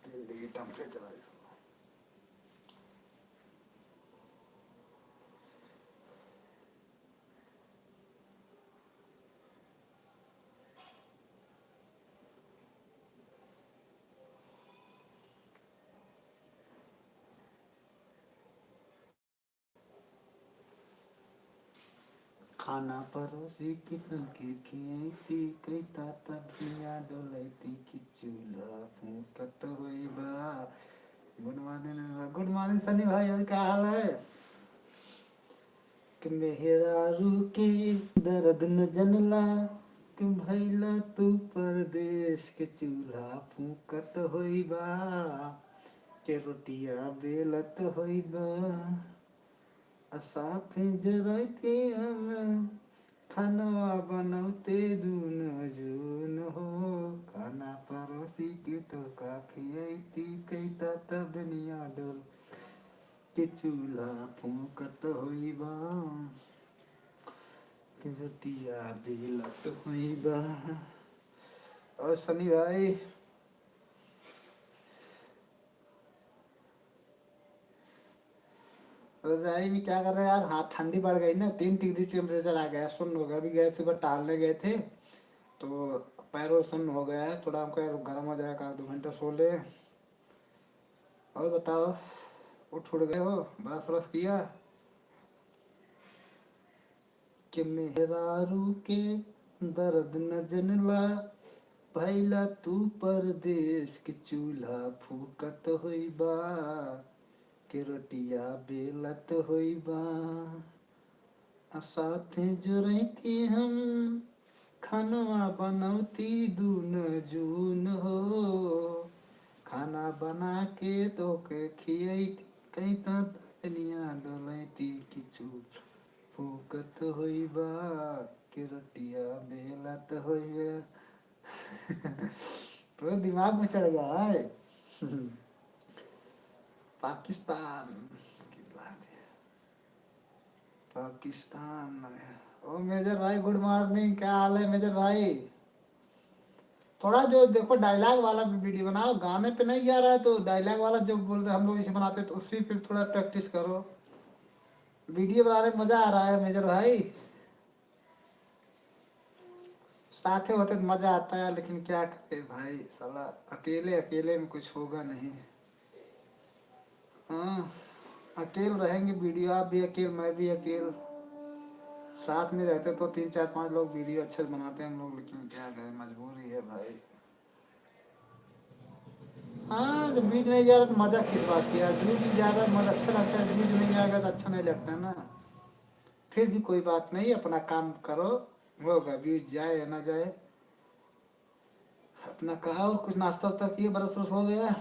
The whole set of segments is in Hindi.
3 डिग्री टेम्परेचर है। खाना परोसी कितन के खियती कई ताता भिया डोलैती कि चूल्हा फूकत होई बा। गुड मॉर्निंग सनी भाई, यार क्या हाल है? कि मेहरारू के दर्द न जनला कि भैला तू परदेश के चूल्हा फूकत होई बा के रोटिया बेलत होई बा साथे जरैती हम खानवा बनौते दून जून हो खाना परोसी के तो का खियती कैता तबनिया डोल के चूल्हा फूकत होई बा के रोटिया बेलत होई बा। और सनी भाई रजाई में क्या कर रहे हैं यार? हाँ ठंडी बढ़ गई ना, 3 डिग्री टेम्परेचर आ गया, सुन्न हो गया। अभी गए सुबह टहलने गए थे तो पैर और सुन्न हो गया है थोड़ा, हमको यार गर्म हो जाएगा, 2 घंटा सो ले। और बताओ, उठ गए हो? ब्रश व्रश किया? कि मेहरारू के दर्द न जनला भैला तू परदेश के चूल्हा फूकत होई बा के रोटिया बेलत होई बा साथे जोरैती हम खानवा बनौती दून जून हो खाना बना के तो के खियैती कहीं तनिया डोलैती कि चूल फूकत होई बा के रोटिया बेलत होई बा। पूरे दिमाग में चढ़ गया है। पाकिस्तान की बात है, पाकिस्तान। ओ मेजर भाई गुड मॉर्निंग, क्या हाल है मेजर भाई? थोड़ा जो देखो डायलॉग वाला भी वीडियो बनाओ, गाने पे नहीं जा रहा है तो डायलॉग वाला जो बोल रहे हम लोग इसे बनाते तो उसी पे थोड़ा प्रैक्टिस करो। वीडियो बनाने में मजा आ रहा है मेजर भाई, साथ होते तो मजा आता है, लेकिन क्या करे भाई, साला अकेले अकेले में कुछ होगा नहीं। हाँ अकेले रहेंगे, वीडियो आप भी अकेले मैं भी अकेले, साथ में रहते तो 3 4 5 लोग वीडियो अच्छे बनाते हैं हम लोग, लेकिन क्या करें मजबूरी है भाई। हाँ जब व्यूज नहीं जा रहा तो मजा किस बात की यार, व्यूज ज्यादा मजा अच्छा लगता है, व्यूज नहीं आएगा तो अच्छा नहीं लगता है ना। फिर भी कोई बात नहीं, अपना काम करो, होगा व्यूज जाए या ना जाए। अपना कहा और कुछ नाश्ता वास्ता किए, बरस बरस हो गया?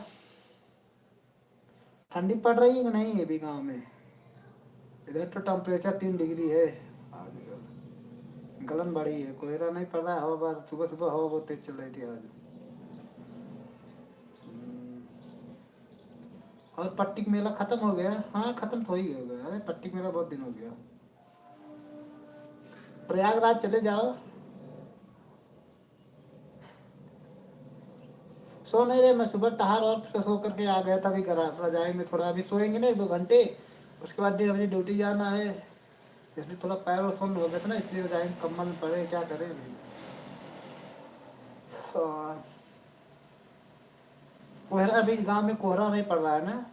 ठंडी पड़ रही है कि नहीं अभी गाँव में? इधर तो टेम्परेचर 3 डिग्री है आज। गलन बढ़ी है, कोहरा नहीं पड़ रहा है, हवा बार सुबह सुबह हवा बहुत तेज चल रही थी आज। और पट्टी का मेला खत्म हो गया? हाँ खत्म तो ही हो गया, अरे पट्टी का मेला बहुत दिन हो गया। प्रयागराज चले जाओ। सो नहीं रहे, मैं सुबह टहर और सो करके आ गया था, अभी रजाई में थोड़ा, अभी सोएंगे ना 1 2 घंटे, उसके बाद 1:30 बजे ड्यूटी जाना है, इसलिए थोड़ा पैर और सुन्न हो गया था ना, इसलिए रजाई में कम्बल में पड़े, क्या करें अभी। और कोहरा अभी गांव में कोहरा नहीं पड़ रहा है ना?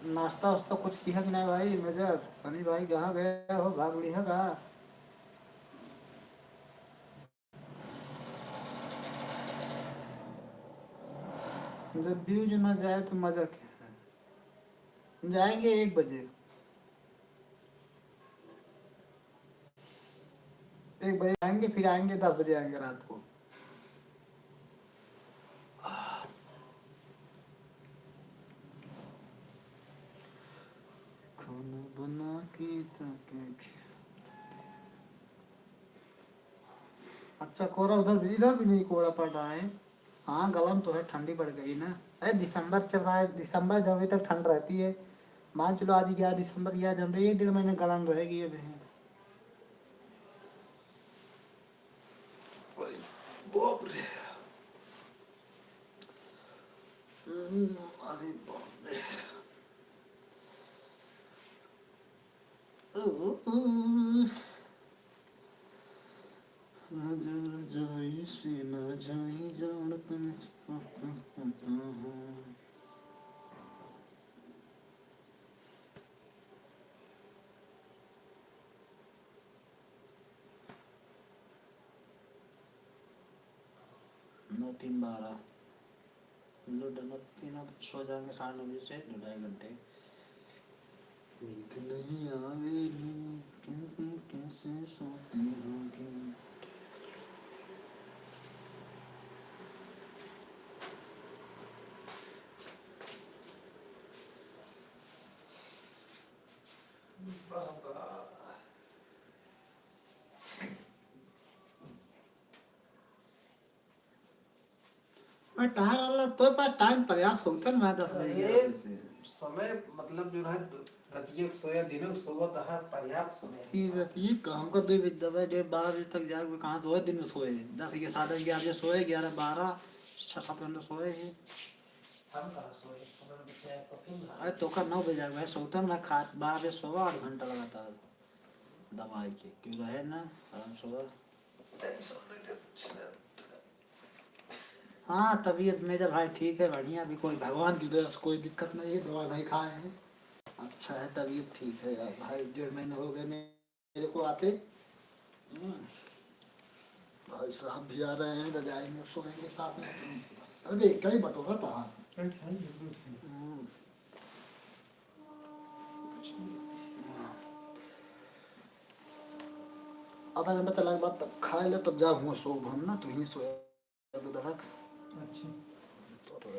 नाश्ता वास्ता कुछ किया कि नहीं भाई मेजर सनी भाई? कहाँ गया हो, भाग लिया कहा? जब व्यूज ना जाए तो मजा क्या है? जाएंगे 1 बजे, 1 बजे आएंगे, फिर आएंगे 10 बजे आएंगे रात को। खाना बना के ताके अच्छा कोहरा उधर भी, इधर भी नहीं कोहरा पड़ रहा है। हाँ गलन तो है, ठंडी बढ़ गई ना। अरे दिसंबर चल रहा है, दिसंबर जनवरी तक ठंड रहती है, मान चलो आज 11 दिसंबर, 11 जनवरी, 1 डेढ़ महीने गलन रहेगी अभी। बाप रे। अरे बाप रे। जाई से न जाई जानत हूँ। नौ 3 12 लो 3 सो जाएंगे 9:30 से 2 ढाई घंटे। नींद नहीं आवेगी क्योंकि कैसे सोती होगी। मैं टायर वाला तो पर टाइम पर्याप्त होता है। मैं 10 बजे अरे, 11 बजे से समय मतलब जो है रतियों को सोया दिनों को सोवत है पर्याप्त समय ये काम का 2 बजे 12 बजे तक जाग कहाँ 2 दिन में सोए 10 ये 11 बजे सोए 11 12 6 7 घंटे सोए ही। हम कहाँ सोए हमारे बच्चे कपिल अरे तो का 9 बजे जाग मैं सोता मैं खा 12 बजे सोवा 8 घंटा लगातार दवाई के क्यों रहे ना आराम सोवा। हाँ तबीयत मेजर भाई ठीक है बढ़िया। अभी कोई भगवान की दया से कोई दिक्कत नहीं है। दवा नहीं खाए हैं। अच्छा है तबीयत ठीक है यार भाई। 1 डेढ़ महीने हो गए मेरे को आते। भाई साहब भी आ रहे हैं तो जाएंगे सोएंगे साथ में। अरे कई बटोरा था। आधा घंटा चला के बाद तब खाए ले तब जा हुआ सो घूमना तो ही सोया धड़क। अच्छा तो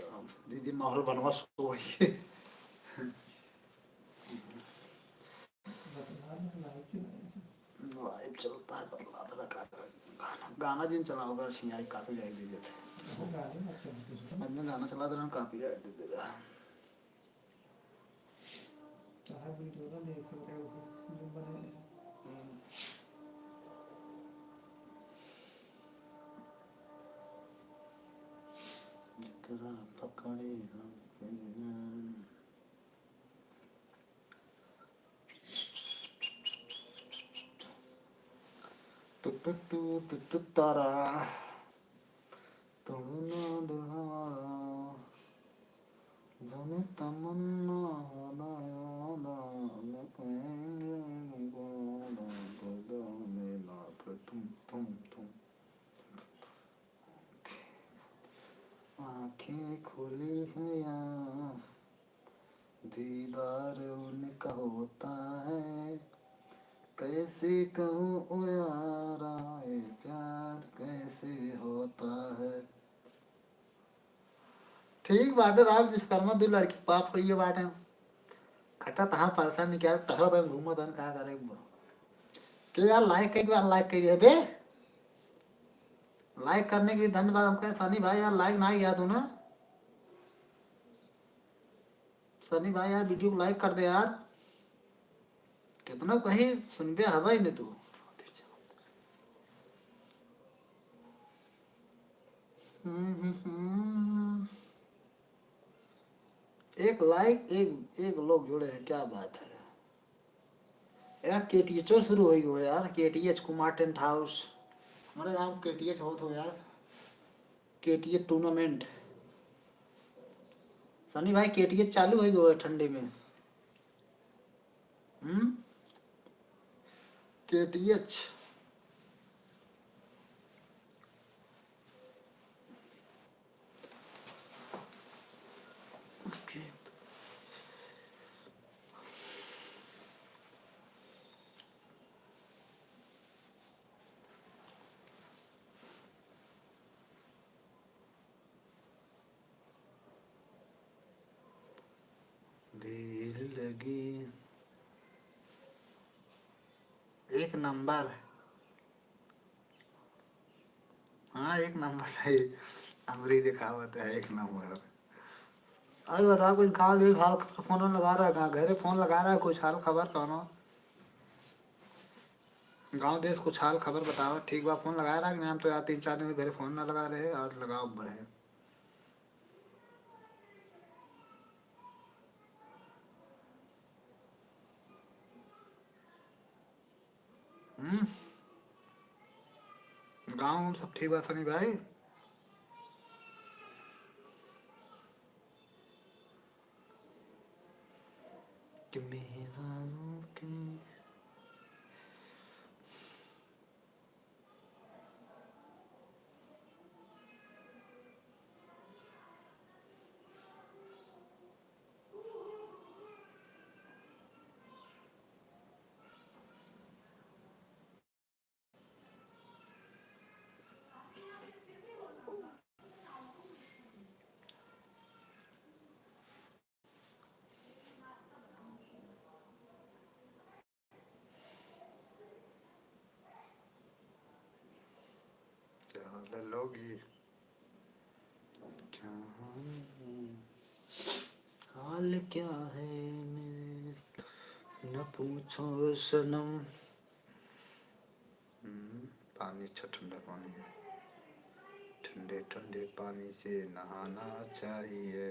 दीदी माहौल बनवा सो वही। लाइव चलता है बदला धड़का गाना जिन चला होगा सिंगारी काफी राइट दे देते। मैं गाना चला दे रहा हूँ काफी राइट दे देगा। तेरा पकड़े तारा तुमने दुल्हा जाने तमन्ना तुम आँखें खुली हैं या दीदार उनका होता है। कैसे कहूँ ओ यारा ये प्यार कैसे होता है। ठीक बाटे रात विश्वकर्मा 2 लड़की पाप हुई है बाटे खट्टा तहाँ परेशान नहीं क्या टहरा था घूमा था क्या करे के यार लाइक कई बार लाइक करिए बे। लाइक करने के लिए धन्यवाद। हम कहे सनी भाई यार लाइक ना किया तू ना। सनी भाई यार वीडियो को लाइक कर दे यार। कितना कहीं सुन पे हवा ही नहीं तू। एक लाइक एक लोग जुड़े हैं क्या बात है यार। केटीएच शुरू हो गई यार। केटीएच कुमार टेंट हाउस हमारे यहाँ केटीएच बहुत हो यार। केटीएच टूर्नामेंट सनी भाई केटीएच चालू हो गई ठंडे में। केटीएच देर लगी 1 नंबर। हाँ 1 नंबर है। अमरी दिखावत है 1 नंबर। आज बता कुछ गाँव देश हाल खबर फोन लगा रहा है, घरे फोन लगा रहा है, कुछ हाल खबर कौन हो? गाँव देश कुछ हाल खबर बताओ। ठीक बा, फोन लगा रहा है कि नहीं? हम तो यार 3-4 दिन से घरे फोन ना लगा रहे, आज लगाओ है। हम्म। गाँव सब ठीक बा सनी भाई? कि मेरा कि क्या लोगी क्या हाल क्या है मेरे, न पूछो सनम। पानी अच्छा ठंडा पानी है, ठंडे ठंडे पानी से नहाना चाहिए।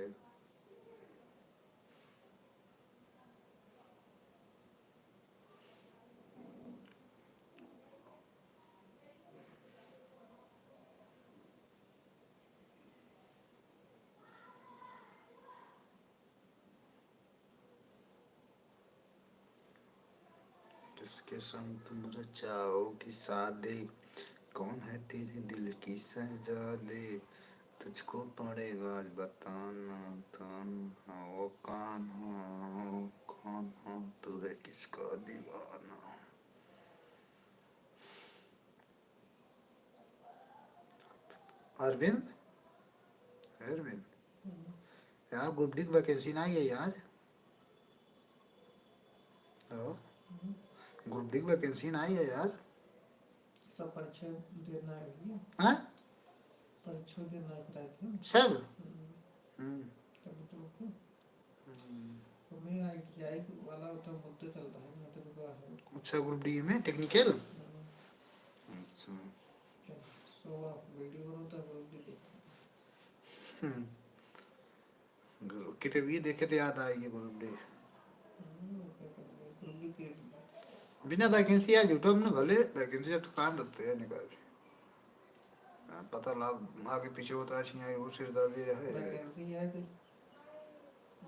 किसके संग तुम रचाओगी शादी, कौन है तेरे दिल की शहजादी, तुझको पड़ेगा आज बताना ताना, ओ कौन हो तू है किसका दीवाना। अरविंद, अरविंद यार ग्रुप डी की वैकेंसी ना आई है यार। हेलो, ग्रुप डी की वैकेंसी ना आई है यार। सब परीक्षा देना है भैया, हाँ परीक्षा देना कराए थे। सब तब तो मैं ITI वाला तो मुद्दे चलता है ना, तो का है। अच्छा, ग्रुप डी में टेक्निकल। अच्छा। सो आप वीडियो बनाता है ग्रुप डी कितने भी देखे तो याद आएगी ग्रुप डी। ग्रुप डी के बिना वैकेंसी है झूठो में भले वैकेंसी अब काम दबते हैं निकाल पता लाभ आगे पीछे होता है वो सिरदर्दी रहे। वैकेंसी है कि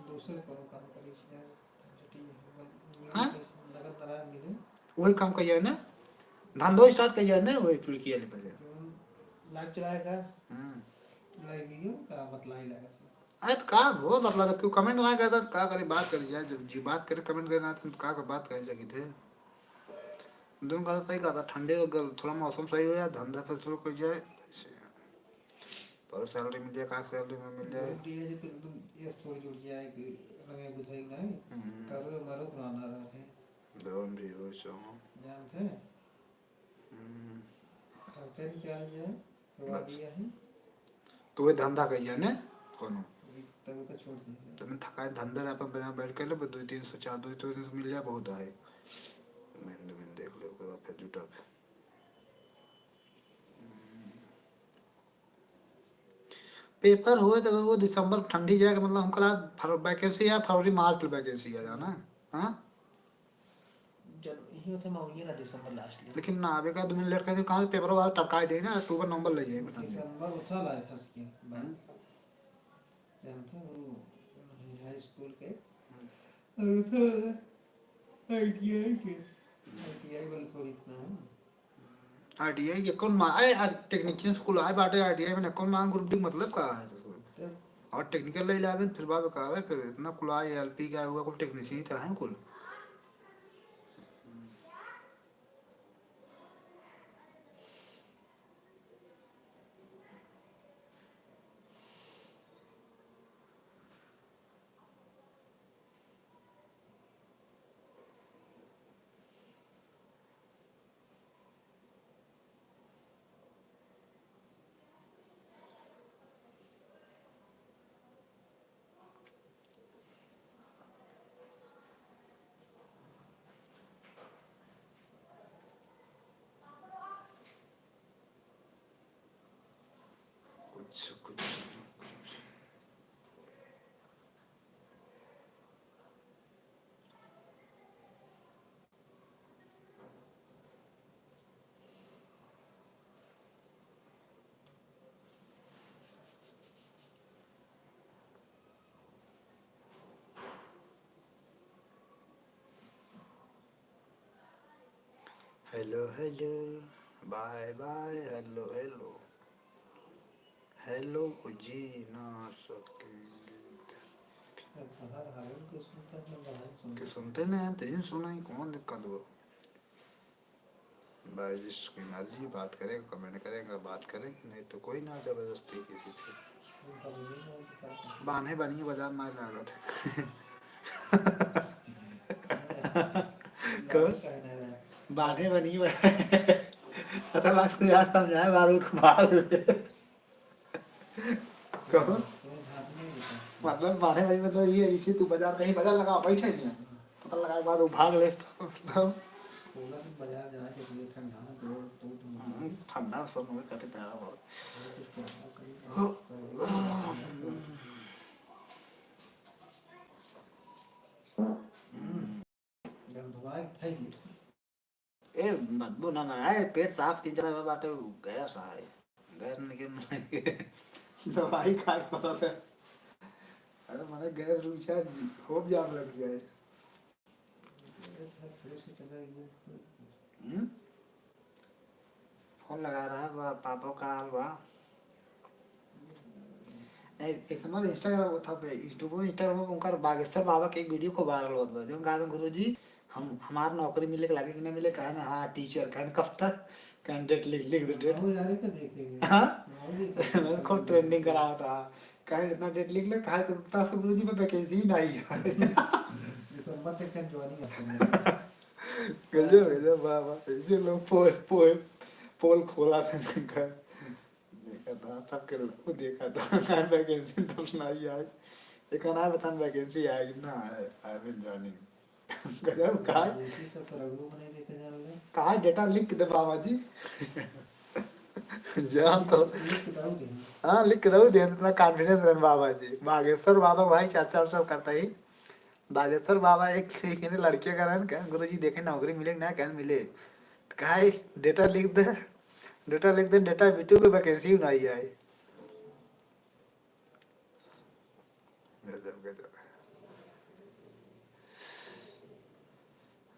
दूसरे को काम करी है छुट्टी हाँ लगत तरह मिले वही काम कहिए ना, धंधो स्टार्ट कहिए ना, वही टुल किया ले पहले। लाइव चलाएगा लाइव वीडियो का मतलब ही लगा अरे तो का वो मतलब जब क्यों कमेंट ना करता तो का करे, बात करी जाए, जब जी बात करे कमेंट करना तो का बात करी सकी थे। दोनों का सही कहा था, ठंडे अगर थोड़ा मौसम सही हो जाए धंधा फिर शुरू कर जाए, पर सैलरी मिल जाए, का सैलरी में मिल जाए। ये जो तुम ये स्टोरी जुड़ जाए कि रंगे बुझाई नहीं करो मारो पुराना रहे दोन भी हो सो जानते हैं खर्चा भी चल जाए करवा दिया है तो वही धंधा कहिए ना कोनो तब का छोड़ दिया तो मैं थकाए धंधा रहा पर बिना बैठ कर ले 200-300 200-300 मिल जाए बहुत है। मैंने देख लो उसके बाद फिर जुटा पेपर हुए तो वो दिसंबर ठंडी जाएगा, मतलब हमको वैकेंसी है फरवरी मार्च में वैकेंसी आ जाना। हाँ जब ये होता मौनी ना दिसंबर लास्ट में लेकिन ना आवे का 2 मिनट लेट कर कहाँ से पेपर वाला टरकाई दे ना, अक्टूबर नवंबर ले जाए दिसंबर उठा लाए फंस के बात जानते हो वो हाई स्कूल के और तो ITI वाले थोड़ी इतना है आईटीआई ये कौन मा आए टेक्नीशियन स्कूल आए बाटे आईटीआई में कौन मांग ग्रुप डी मतलब का है तो और टेक्निकल ले लावे फिर बाद में कहा है फिर इतना कुल एलपी का हुआ कुल टेक्नीशियन था है कुल। Hello hello, bye bye, hello hello, hello जी ना सकेंगे बाहर हारून के सुनते हैं, बाहर कि सुनते सुनते नहीं हैं तेजी सुना ही कौन दिक्कत हो। भाई जिसकी मर्जी बात करेगा कमेंट करेगा बात करेंगे, नहीं तो कोई ना जबरदस्ती किसी से उनका बोलने में क्या करते बहाने बनिए बाजार ना लागत हैं। कौन याद कहना है बहाने बनिए पता लग तो यार समझाए बारूद को भाग कौन कोई भागने देता मतलब बहाने बनी मतलब ये इसी तू बाजार कहीं बाजार लगा बैठे नहीं है पता लगा के बाद वो भाग ले तब पूरा दिन बाजार जाए तो ये ठंडा ना दो तो तुम ठंडा सब में कहते प्यारा बहुत कुछ क्या सही है सर्दी में बाहर मत जाओ। जब धुआं उठाई दी ए बदबू ना ना आए पेट साफ तीन चार बाटे गैस आए गैस निकल दवाई खा पड़ा है अरे माने गैस रुचा खूब जाम लग जाए सब फिर से चला गया हम्म? फोन लगा रहा है पापा का हाल बा एक समय इंस्टाग्राम वो था पे यूट्यूब में इंस्टाग्राम में उनका बागेश्वर बाबा के एक वीडियो को वायरल होता था जो कहा गुरु जी हम हमारा नौकरी मिले के लागे कि नहीं मिले कहा ना हाँ टीचर कहा कब तक कैंडिडेट लिख लिख दो डेट माहौल यार का देखेंगे हाँ माहौल देखेंगे मैं खूब ट्रेंडिंग करा हुआ था कहा इतना डेट लिख ले कहा तो गुरु जी पे वैकेंसी ही नहीं है दिसंबर तक का ज्वाइनिंग करते गजब गजब बाबा ऐसे लोग पोल पोल पोल खोला था देखा था तब के लोग देखा था वैकेंसी तो नहीं आई एक अनार बतान वैकेंसी आएगी ना आई विल जॉइनिंग गजब कहा देसी सब रघु बने देखे जा रहे कहा डेटा लिख दे बाबा जी जान तो ये किताब दे हाँ लिख के दो दे इतना कॉन्फिडेंस रहने बाबा जी बागेश्वर बाबा भाई चर्चा सब करता ही बागेश्वर बाबा एक इन्हें लड़के का रहन क्या गुरु जी देखे नौकरी मिले ना क्या मिले कहा है, डेटा लिख दे डेटा बिटू की वैकेंसी नहीं आई गजब गजब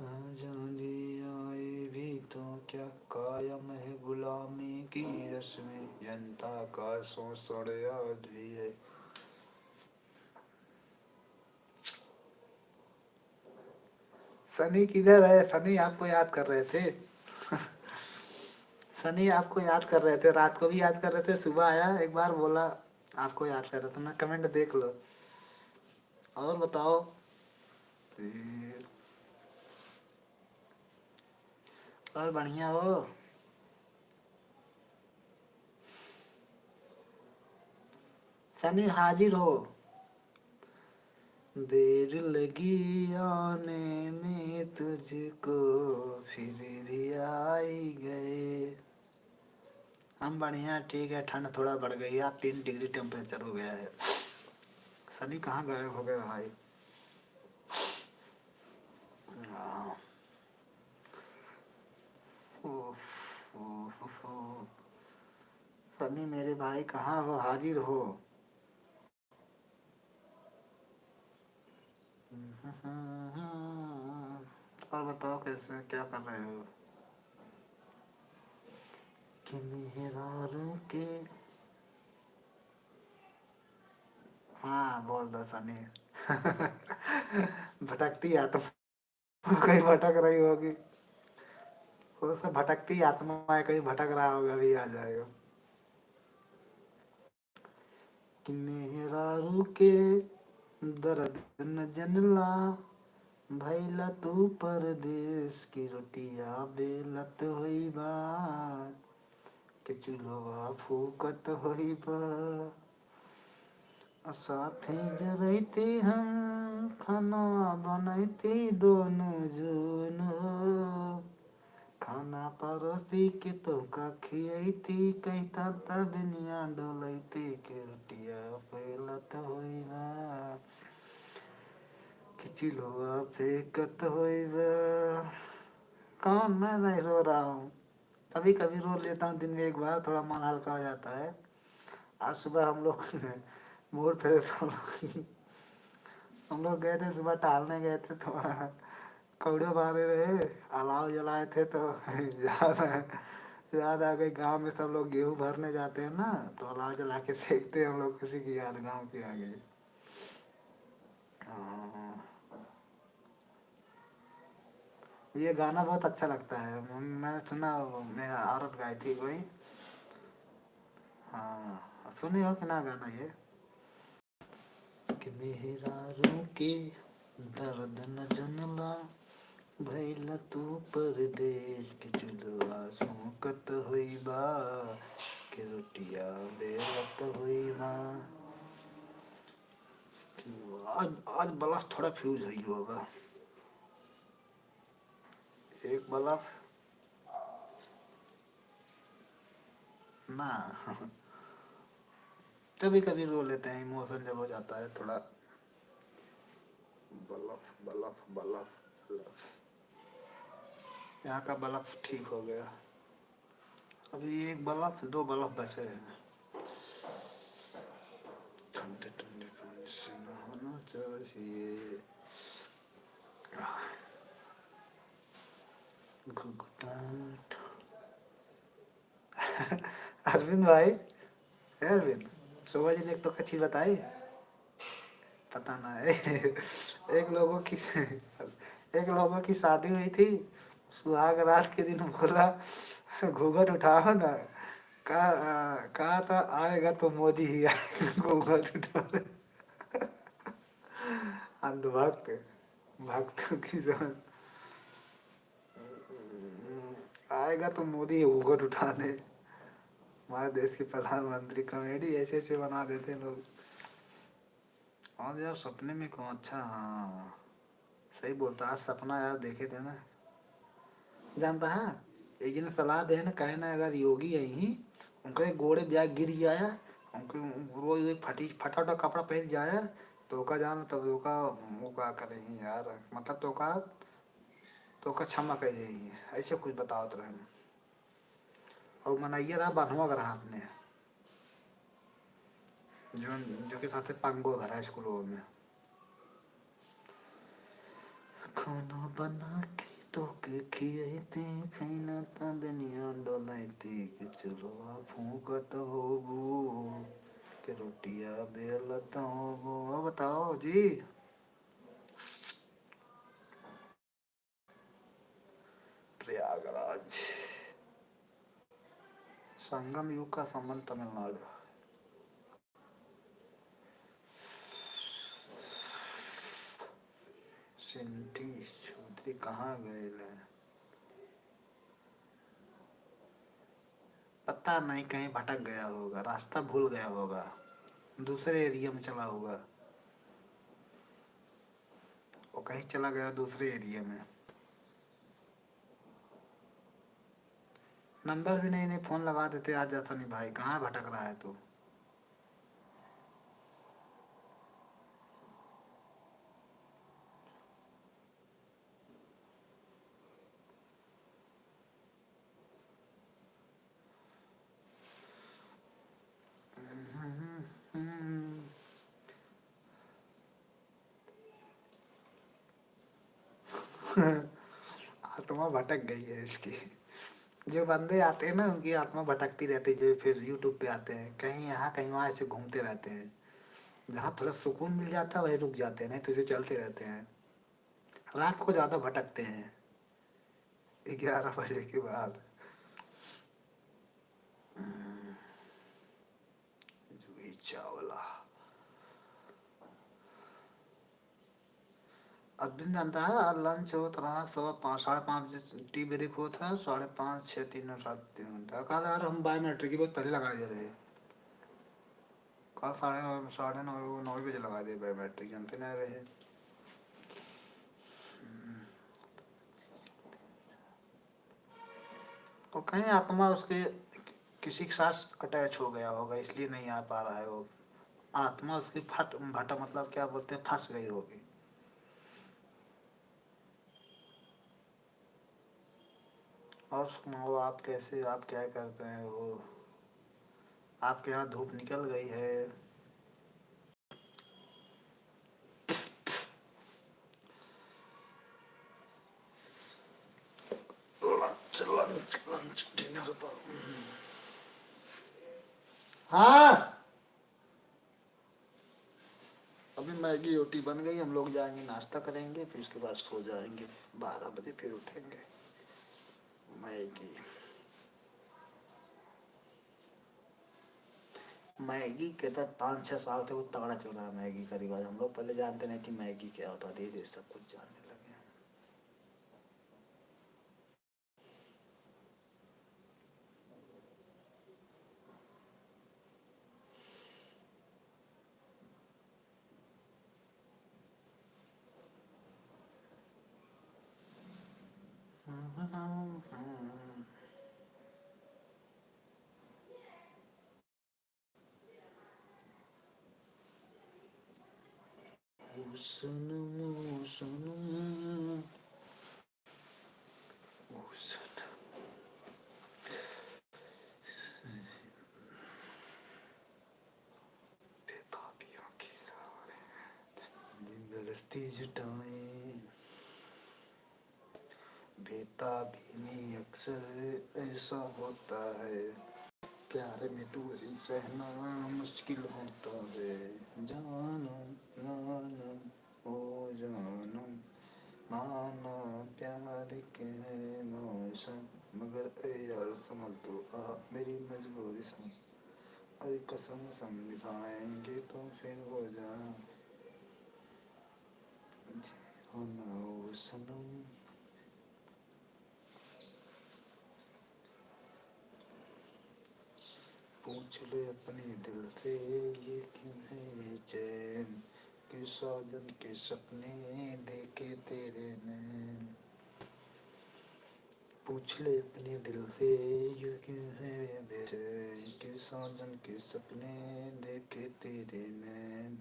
आजादी आए भी तो क्या कायम है गुलामी की रस्में जनता का शोषण आज भी है सनी किधर है सनी आपको याद कर रहे थे सनी आपको याद कर रहे थे रात को भी याद कर रहे थे सुबह आया एक बार बोला आपको याद कर रहा था ना कमेंट देख लो और बताओ और बढ़िया हो सनी हाजिर हो देर लगी आने में तुझको फिर भी आई गए हम बढ़िया ठीक है ठंड थोड़ा बढ़ गई है 3 डिग्री टेम्परेचर हो गया है सनी कहाँ गायब हो गया भाई ओह, ओह, ओह। सनी मेरे भाई कहाँ हो हाजिर हो और बताओ कैसे क्या कर रहे हो कि मेहरारू के हाँ बोल दो सनी भटकती आत्मा कहीं भटक रही होगी वो सब भटकती आत्मा है कहीं भटक रहा होगा अभी आ जाएगा कि मेहरारू के दर्द न जनला भैला तू परदेश की रोटिया बेलत होई बा के चूल्हा फूकत होई बा साथे जरैती हम खाना बनैती दोनों जून खाना परोसी के तो का खियैती कहता तबनिया डोलैती के रोटिया बेलत होई बा कि चूल्हा फेंकत होई बा कौन मैं नहीं रो रहा हूँ कभी कभी रो लेता हूँ दिन में एक बार थोड़ा मन हल्का हो जाता है आज सुबह हम लोग मूड फ्रेश हम लोग गए थे सुबह टहलने गए थे तो कौड़े मारे रहे, अलाव जलाए थे तो याद है, याद आ गई। गांव में सब लोग गेहूं भरने जाते हैं ना, तो अलाव जला के सेकते हैं हम लोग, खुशी की याद गांव की आ गई। हाँ, ये गाना बहुत अच्छा लगता है, मैंने सुना, मेरा औरत गाई थी कोई। हाँ, सुनी हो कि ना गाना ये, कि मेरा रू के दर्द न जनला, भैला तू परदेश के चुलवा सूकत हुई बा, के रोटिया बेलत हुई बा। आज आज बल्ब थोड़ा फ्यूज हुई होगा, एक बल्ब ना। कभी कभी रो लेते हैं, इमोशन जब हो जाता है थोड़ा। बल्ब बल्ब बल्ब बल्ब, यहाँ का बल्ब ठीक हो गया। अभी एक बल्ब, दो बल्ब बचे हैं। ठंडे ठंडे पानी से नहाना चाहिए। घुघुटाट। अरविंद भाई, है अरविंद, शोभा जी ने एक तो अच्छी बताई, पता ना है। एक लोगों की शादी हुई थी, सुहाग रात के दिन बोला घूंघट उठाओ ना, कहा था आएगा तो मोदी ही आएगा, घूंघट उठा। अंधभक्त, भक्तों की समझ, आएगा तो मोदी घूंघट उठाने। हमारे देश के प्रधानमंत्री कॉमेडी ऐसे ऐसे बना देते हैं लोग। और यार सपने में कौन, अच्छा हाँ, सही बोलता, आज सपना यार देखे थे ना, जानता है, एक दिन सलाह दे ना, कहे ना अगर योगी यही उनके गोड़े ब्याग गिर जाया, उनके रोज एक फटा फटा कपड़ा पहन जाया, तो का जान तब तो का वो का करेंगे यार, मतलब तो का क्षमा कर देंगे, ऐसे कुछ बताओ तो रहे। और मनाइए रहा बनवा रहा आपने, जो जो के साथ पंगो भरा स्कूलों में, खाना बना के तो के खियाते, खैना ता बेनिया डोलाइते, कि चलो आ फूकत होबू, के रोटियां बेलत होबू। बताओ जी। प्रयागराज, संगम युग का संबंध तमिलनाडु। सिंटी चौधरी कहाँ गए ले? पता नहीं, कहीं भटक गया होगा, रास्ता भूल गया होगा, दूसरे एरिया में चला होगा, वो कहीं चला गया दूसरे एरिया में। नंबर भी नहीं, नहीं फोन लगा देते, आज जैसा नहीं भाई, कहाँ भटक रहा है तू? आत्मा भटक गई है इसकी। जो बंदे आते हैं ना, उनकी आत्मा भटकती रहती है, जो फिर यूट्यूब पे आते हैं, कहीं यहाँ कहीं वहाँ ऐसे घूमते रहते हैं, जहाँ थोड़ा सुकून मिल जाता है वहीं रुक जाते हैं, नहीं तो इसे चलते रहते हैं। रात को ज़्यादा भटकते हैं, 11 बजे के बाद। जूही चावला, अरविंद जानता है, लंच होता रहा 5:15, 5:30 टी ब्रेक होता है, 5:30, 6, 3 3 घंटा। कल यार हम बायोमेट्रिक की बहुत पहले लगा दे रहे, कल 9:30, 9:30 बजे लगा दे बायोमेट्रिक, जानते नहीं रहे। और कहीं आत्मा उसके किसी के साथ अटैच हो गया होगा, इसलिए नहीं आ पा रहा है वो, आत्मा उसकी फट भटा, मतलब क्या बोलते हैं, फंस गई होगी। और सुनाओ, आप कैसे, आप क्या करते हैं वो, आपके यहाँ धूप निकल गई है? लंच लंच डिनर पर। हाँ अभी मैगी रोटी बन गई, हम लोग जाएंगे नाश्ता करेंगे, फिर उसके बाद सो जाएंगे, 12 बजे फिर उठेंगे। मैगी मैगी के तो 5-6 साल से वो तगड़ा चल रहा है मैगी का रिवाज। हम लोग पहले जानते नहीं कि मैगी क्या होता, धीरे धीरे सब कुछ जानने लगे। ओ सनम ओ सनम ओ सनम, बेताबियों की सवारी जबरदस्ती जुटाएं। बेताबी में अक्सर ऐसा होता है, प्यार में दूरी सहना मुश्किल होता है। जानम जानम ओ जानम, माना प्यार के है मौसम, मगर ए यार संभल तो आ मेरी मजबूरी समझ। अरे कसम समझाएंगे तो फिर हो जा हो ना ओ सनम। पूछ ले अपने दिल से ये क्यों है बेचैन, कि साजन के सपने देखे तेरे नैन। पूछ ले अपने दिल से ये क्यों है बेचैन, कि साजन के सपने देखे तेरे नैन,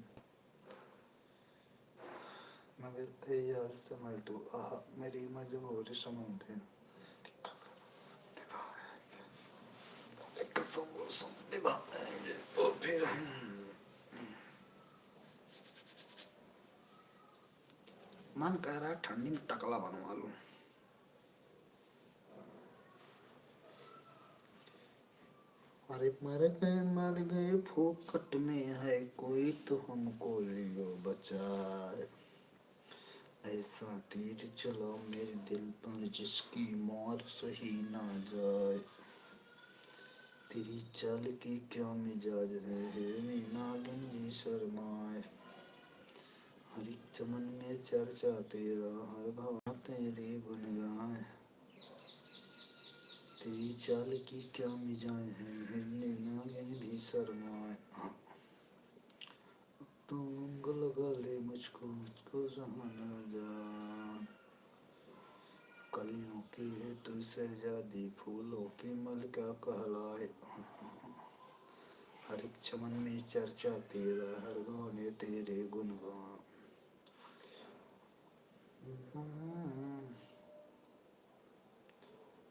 मगर ए यार संभल तू आ मेरी मजबूरी समझ दे। कसम निभाएंगे और फिर हम। मन कह रहा है ठंडी में टकला बनवा लूं। अरे मर गए फोकट में है कोई तो हमको लियो बचाए। ऐसा तीर चला मेरे दिल पर जिसकी मार सही ना जाए। तेरी चाल की क्या मिजाज है नागिन जी शर्माए। हर एक चमन में चर्चा तेरा, हर भाव तेरे गुन गाए। तेरी चाल की क्या मिजाज है हिरने नागिन भी शर्माए। तू उंग लगा ले मुझको मुझको सहा न जाए। कलियों की है तू शहजादी फूलों की मलिका कहलाए। हर एक चमन में चर्चा तेरा, हर गाँव में तेरे गुणगान।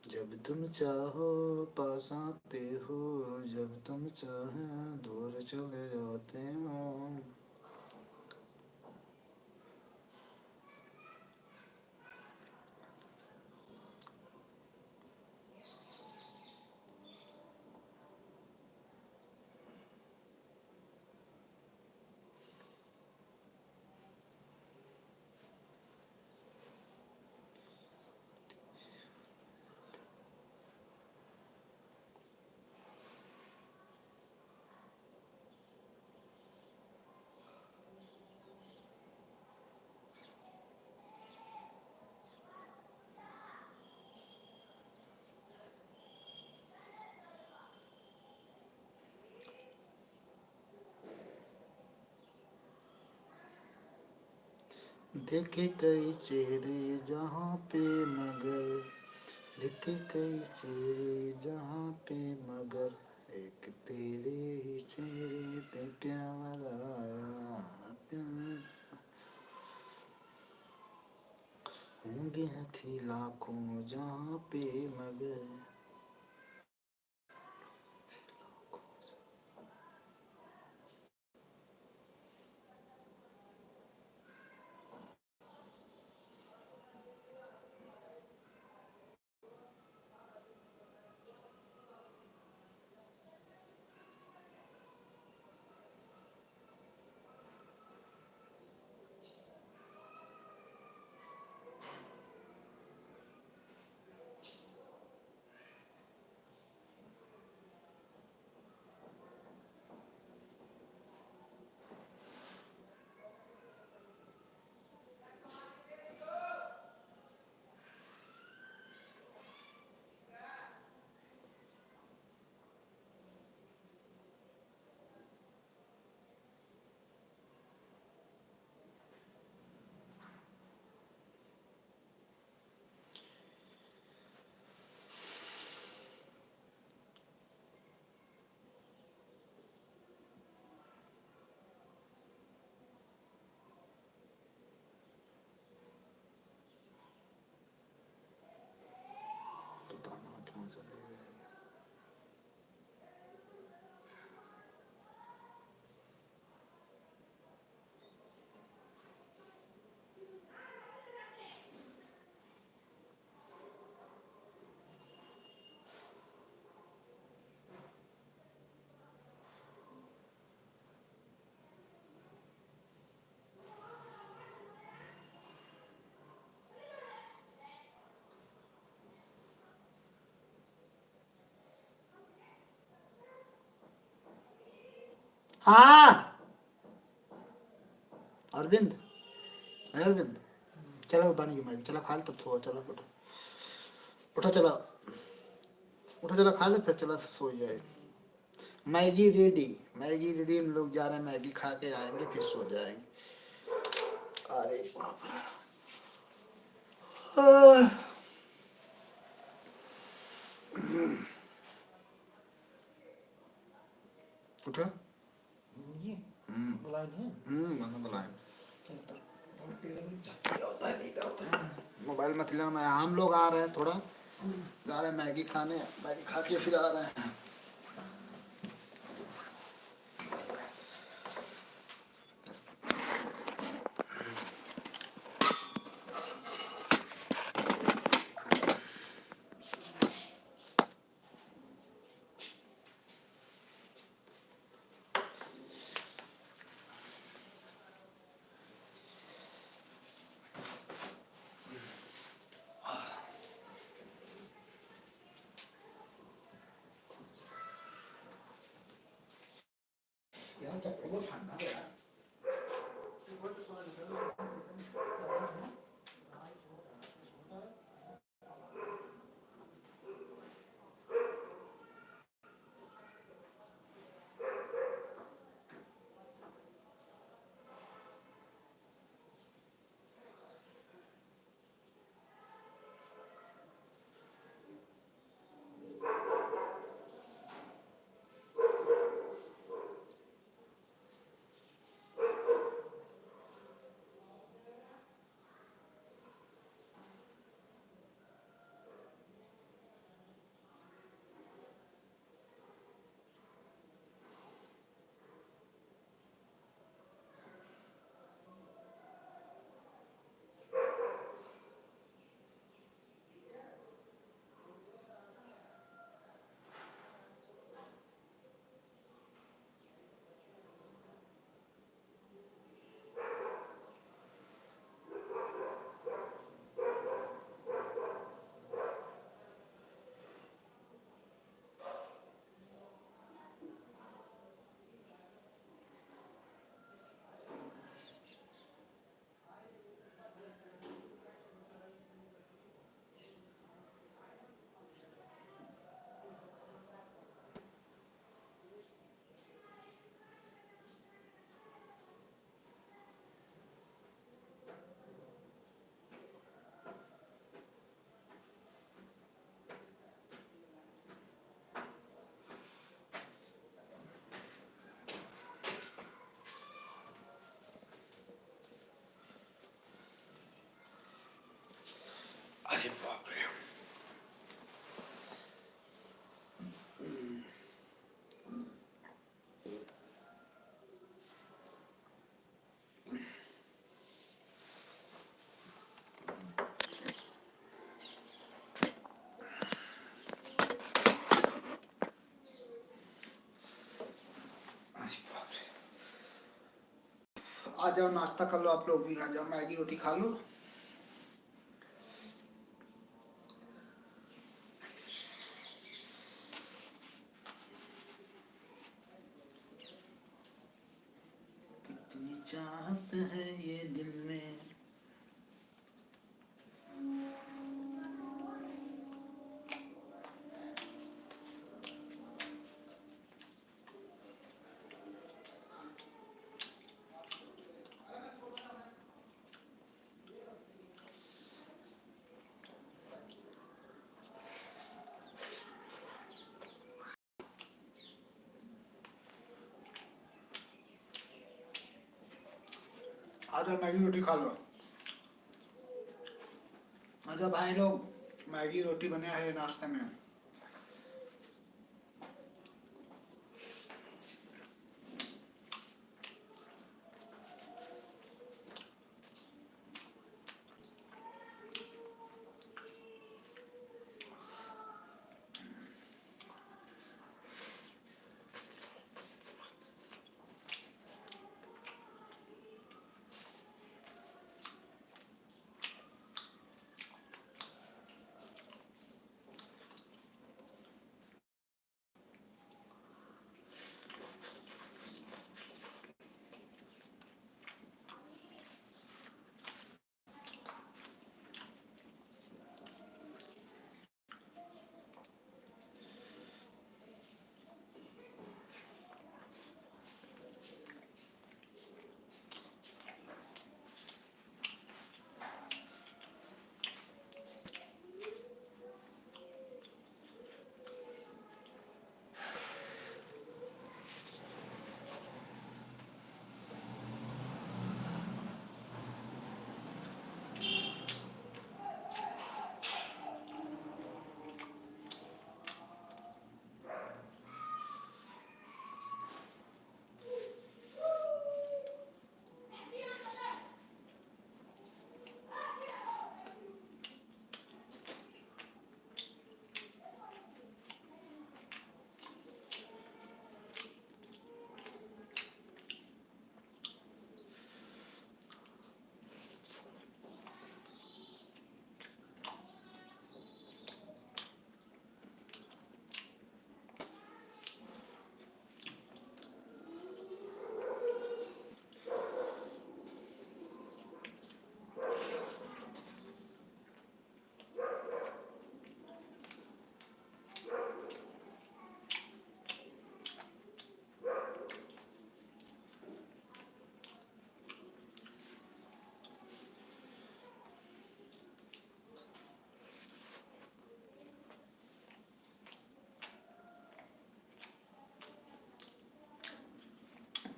जब तुम चाहो पास आते हो, जब तुम चाहे दूर चले जाते हो। देखे कई चेहरे जहाँ पे मगर, देखे कई चेहरे जहाँ पे मगर, एक तेरे ही चेहरे पे प्यार आया प्यार। होंगे हंसी लाखों जहाँ पे मगर। पता ना क्यों चली गई। हाँ अरविंद, अरविंद चलो बन गई मैगी, चलो खा ले तब सो, चलो उठो, उठो चलो, उठो चलो खा ले फिर चलो सो जाए। मैगी रेडी, मैगी रेडी, हम लोग जा रहे हैं मैगी खा के आएंगे फिर सो जाएंगे। अरे बाप रे। आह, उठो। ये हम्म बुलाए हैं। मैंने बुलाया। रोटी लगी क्या होता है नहीं क्या होता है। मोबाइल मत लेना, मैं हम लोग आ रहे हैं थोड़ा, जा रहे हैं मैगी खाने, मैगी खा के फिर आ रहे हैं। यार चप्पल को ठंडा है यार। अरे बाप रे। आ जाओ नाश्ता कर लो, आप लोग भी आ जाओ, मैगी रोटी खा लो। कितनी चाहत है ये दिल में। आ जाओ मैगी रोटी खा लो, आ जाओ भाई लोग। मैगी रोटी बने है नाश्ते में।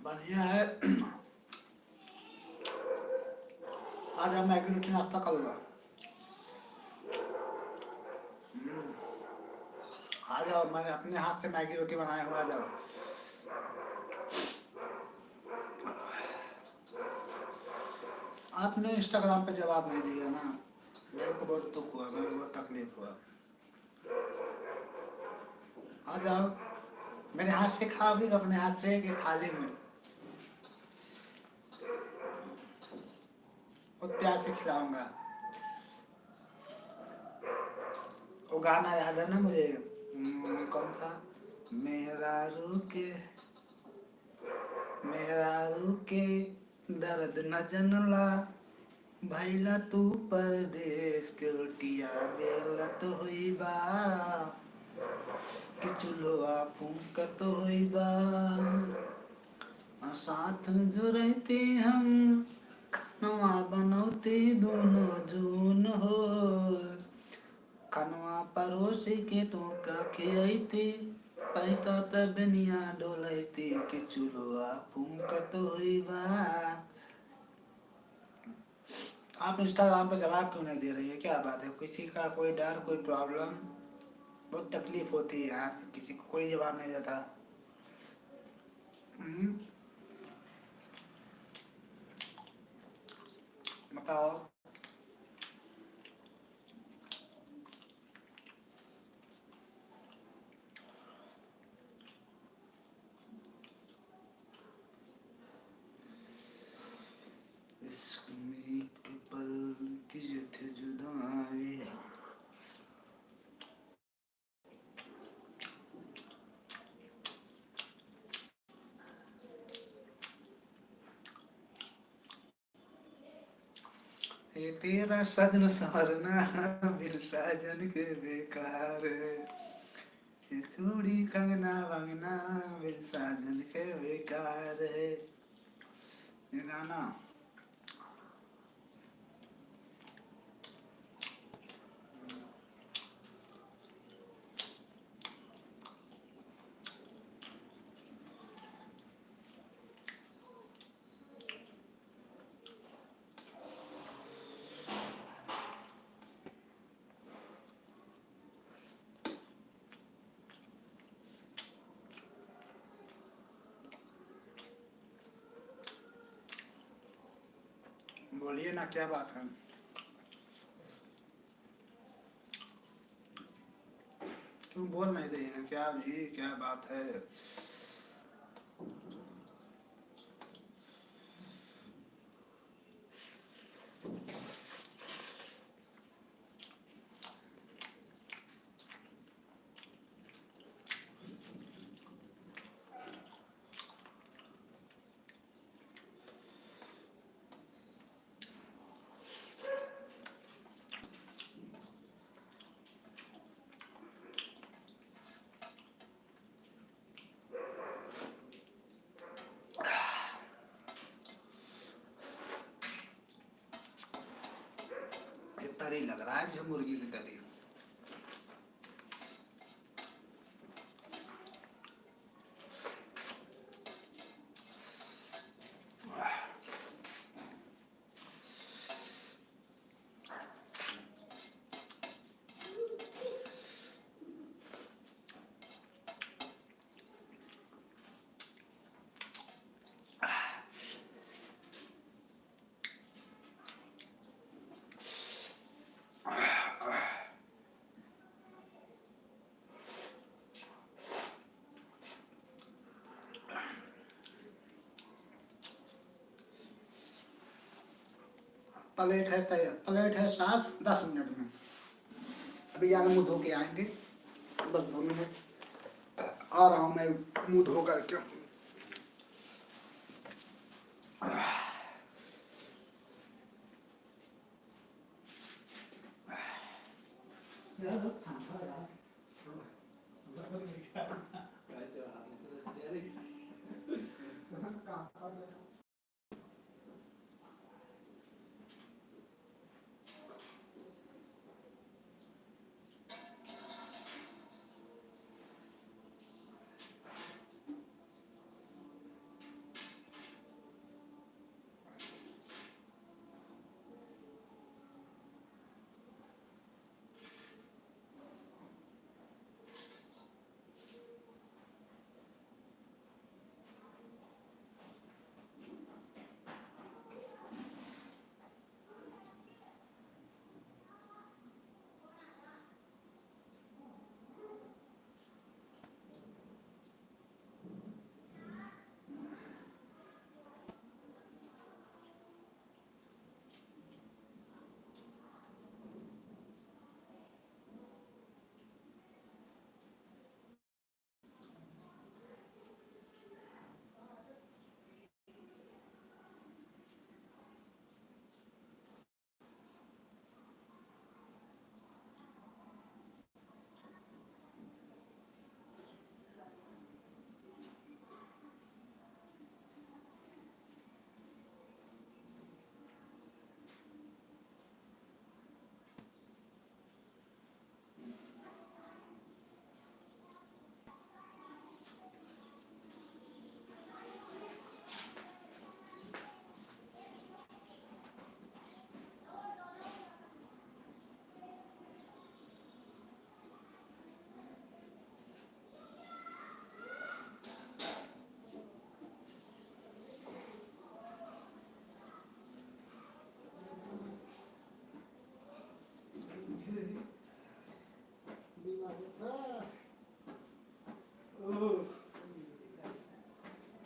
बढ़िया है। आज हम मैगी रोटी नाश्ता कर लो। आ जाओ, मैंने अपने हाथ से मैगी रोटी बनाया हुआ। आ जाओ। आपने इंस्टाग्राम पे जवाब नहीं दिया ना, मेरे को बहुत दुख हुआ, मेरे को बहुत तकलीफ हुआ। आ जाओ, मेरे हाथ से खाओगे अपने हाथ से कि थाली में? बहुत प्यार से खिलाऊंगा। वो गाना याद है ना मुझे, कौन सा? मेरा रुके, मेरा रुके दर्द न जनला, भैला तू परदेश के रोटिया बेलत होई बा, कि चूल्हा फूकत होई बा, साथ जो रहते हम खनवा बनौते दोनों जून हो, खनवा परोसी के तो का खियाइती, पैता तबनिया डोलैती, कि चूल्हा फूकत होई बा। आप इंस्टाग्राम पे जवाब क्यों नहीं दे रही है? क्या बात है? किसी का कोई डर, कोई प्रॉब्लम? बहुत तकलीफ होती है यार, किसी को कोई जवाब नहीं देता। बताओ। इश्क में एक पल की ये थी जुदाई, ये तेरा सजन संवरना बिन साजन के बेकार है, ये चूड़ी कंगना वंगना बिन साजन के बेकार है। ये गाना बोलिए ना, क्या बात है। क्यों बोल नहीं रही हैं, क्या जी, क्या बात है। ये तरी लग रहा है जो मुर्गी की तरी। प्लेट है तैयार, प्लेट है साफ, 10 मिनट में। अभी जाके मुंह धो के आएंगे, बस 2 मिनट आ रहा हूँ मैं, मुंह धो करके।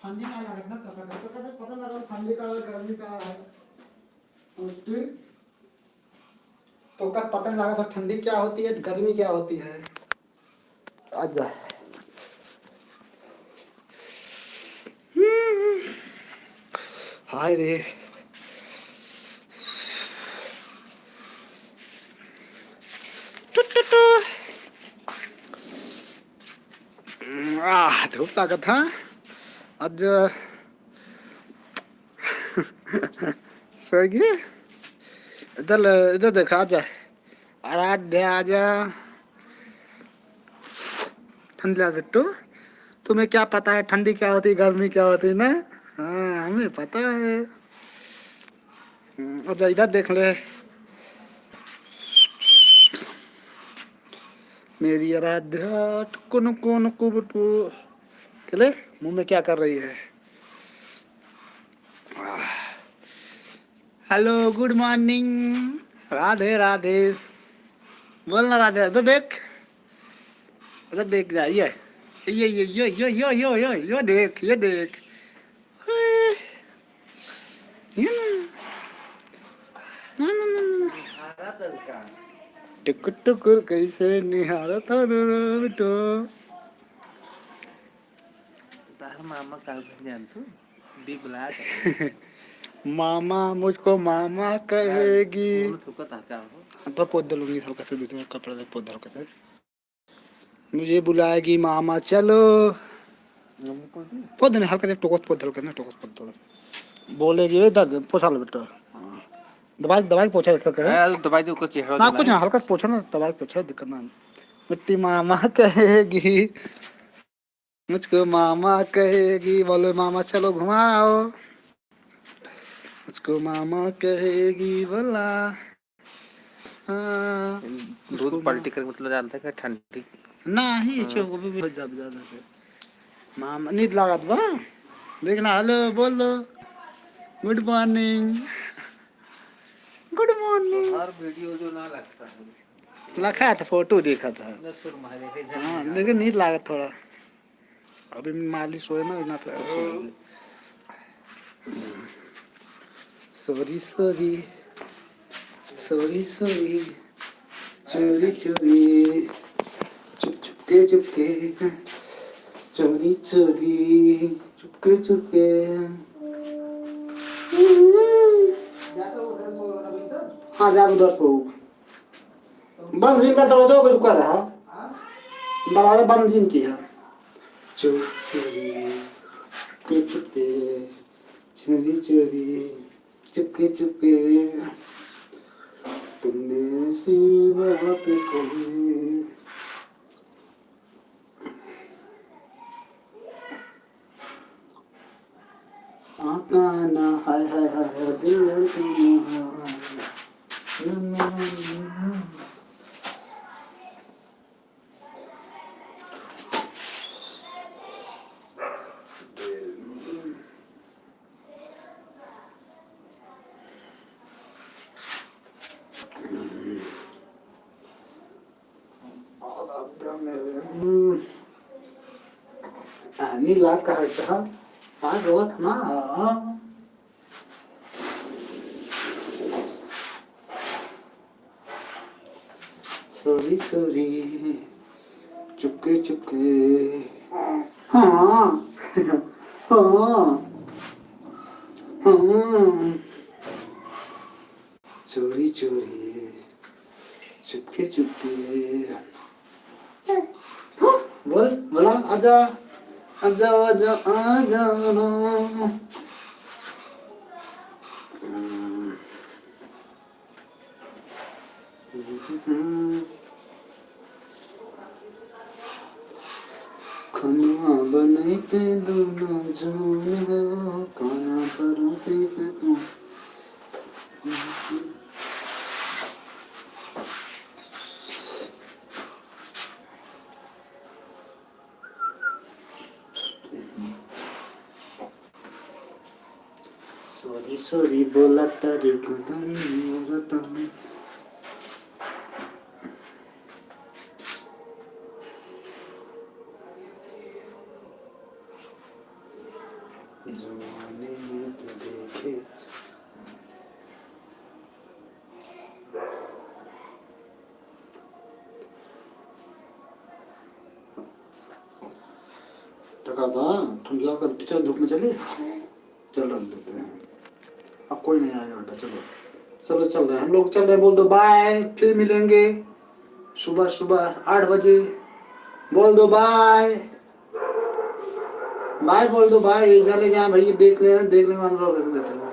ठंडी ना लगे ना, तो पता लगा ठंडी का गर्मी का है उस दिन। तो कब पता नहीं लगा था ठंडी क्या होती है, गर्मी क्या होती है। आजा हाय रे, धूप ताकत हाँ आज स्विगी इधर इधर देखा आजा, आराध्या आजा। ठंडी बिट्टू, तुम्हें क्या पता है ठंडी क्या होती है गर्मी क्या होती है ना। हाँ हमें पता है। अच्छा इधर देख ले मेरी आराध्या, टुकु नुकु नुकु बुटू। चले मुंह में क्या कर रही है। Hello good morning, Radhe Radhe. बोलना राधे, तो देख, तो देख जाइए, ये देख, ये देख। ये हरा तड़का टुक टुकुर कैसे निहारा था तो। तार मामा का जान तू भी बुलाया कर मामा मुझको मामा कहेगी। मुंह थूका ताका हो तो पोत लूंगी हल्का से, दूसरा कपड़ा से पोत हल्का से। मुझे बुलाएगी मामा चलो। मम्मी कौन सी पोत नहीं हल्का से, टोकस पोत हल्का ना, टोकस पोत थोड़ा। बोलेगी वे दाद पोछा लो बेटा। हाँ। दवाई दवाई पोछा रखा करे। अरे दवाई दे को चेहरा ना देना कुछ ना, हल्का से पोछो ना, दवाई पोछो, दिक्कत ना। मिट्टी मामा कहेगी, मुझको मामा कहेगी, बोलो मामा चलो घुमाओ। मुझको मामा कहेगी बोला। हाँ। दूध पलटी कर मतलब जानता है कि ठंडी नहीं चो भी जब ज्यादा से मामा नींद लागत बा। देखना, हेलो बोल दो, गुड मॉर्निंग, गुड मॉर्निंग। हर वीडियो जो ना लगता है लखा था, फोटो देखा था। न सुर मारे के इधर हाँ लेकिन नींद लागत थोड़ा। अभी मालिश होए ना तो सॉरी सॉरी, सॉरी सॉरी, चोरी चोरी, चुप चुपके चुपके, चोरी चोरी, चुपके चुपके। हाँ जा उधर सो। बंद दिन का दरवाजा भी रुका रहा, दरवाजा बंद दिन किया। चोरी चुपके चुपके, चोरी चोरी, चुपके चुपके, तुमने सिवा पे कोई। आकाना हाय हाय हाय दिल तुम्हारा। नीला कहा हाँ रोत ना। Sorry sorry, Chupke Chupke. हाँ हाँ हाँ, चोरी चोरी, चुपके चुपके। बोल बोला, आजा आजा आजा आजा ना। खाना बनाते दोनों जन हो, खाना परोसे पे तू। सॉरी सॉरी बोला तारे कदम रतन। जमाने में तो देखे टका था ठंडा कर, चल धूप में चले, चल रख देते हैं। अब कोई नहीं आएगा बेटा, चलो चलो चल रहे हैं हम लोग, चल रहे हैं। बोल दो बाय, फिर मिलेंगे सुबह सुबह 8 बजे। बोल दो बाय, बाय बोल दो बाय। चले जाए भैया, देख ले हम लोग रख देते हैं।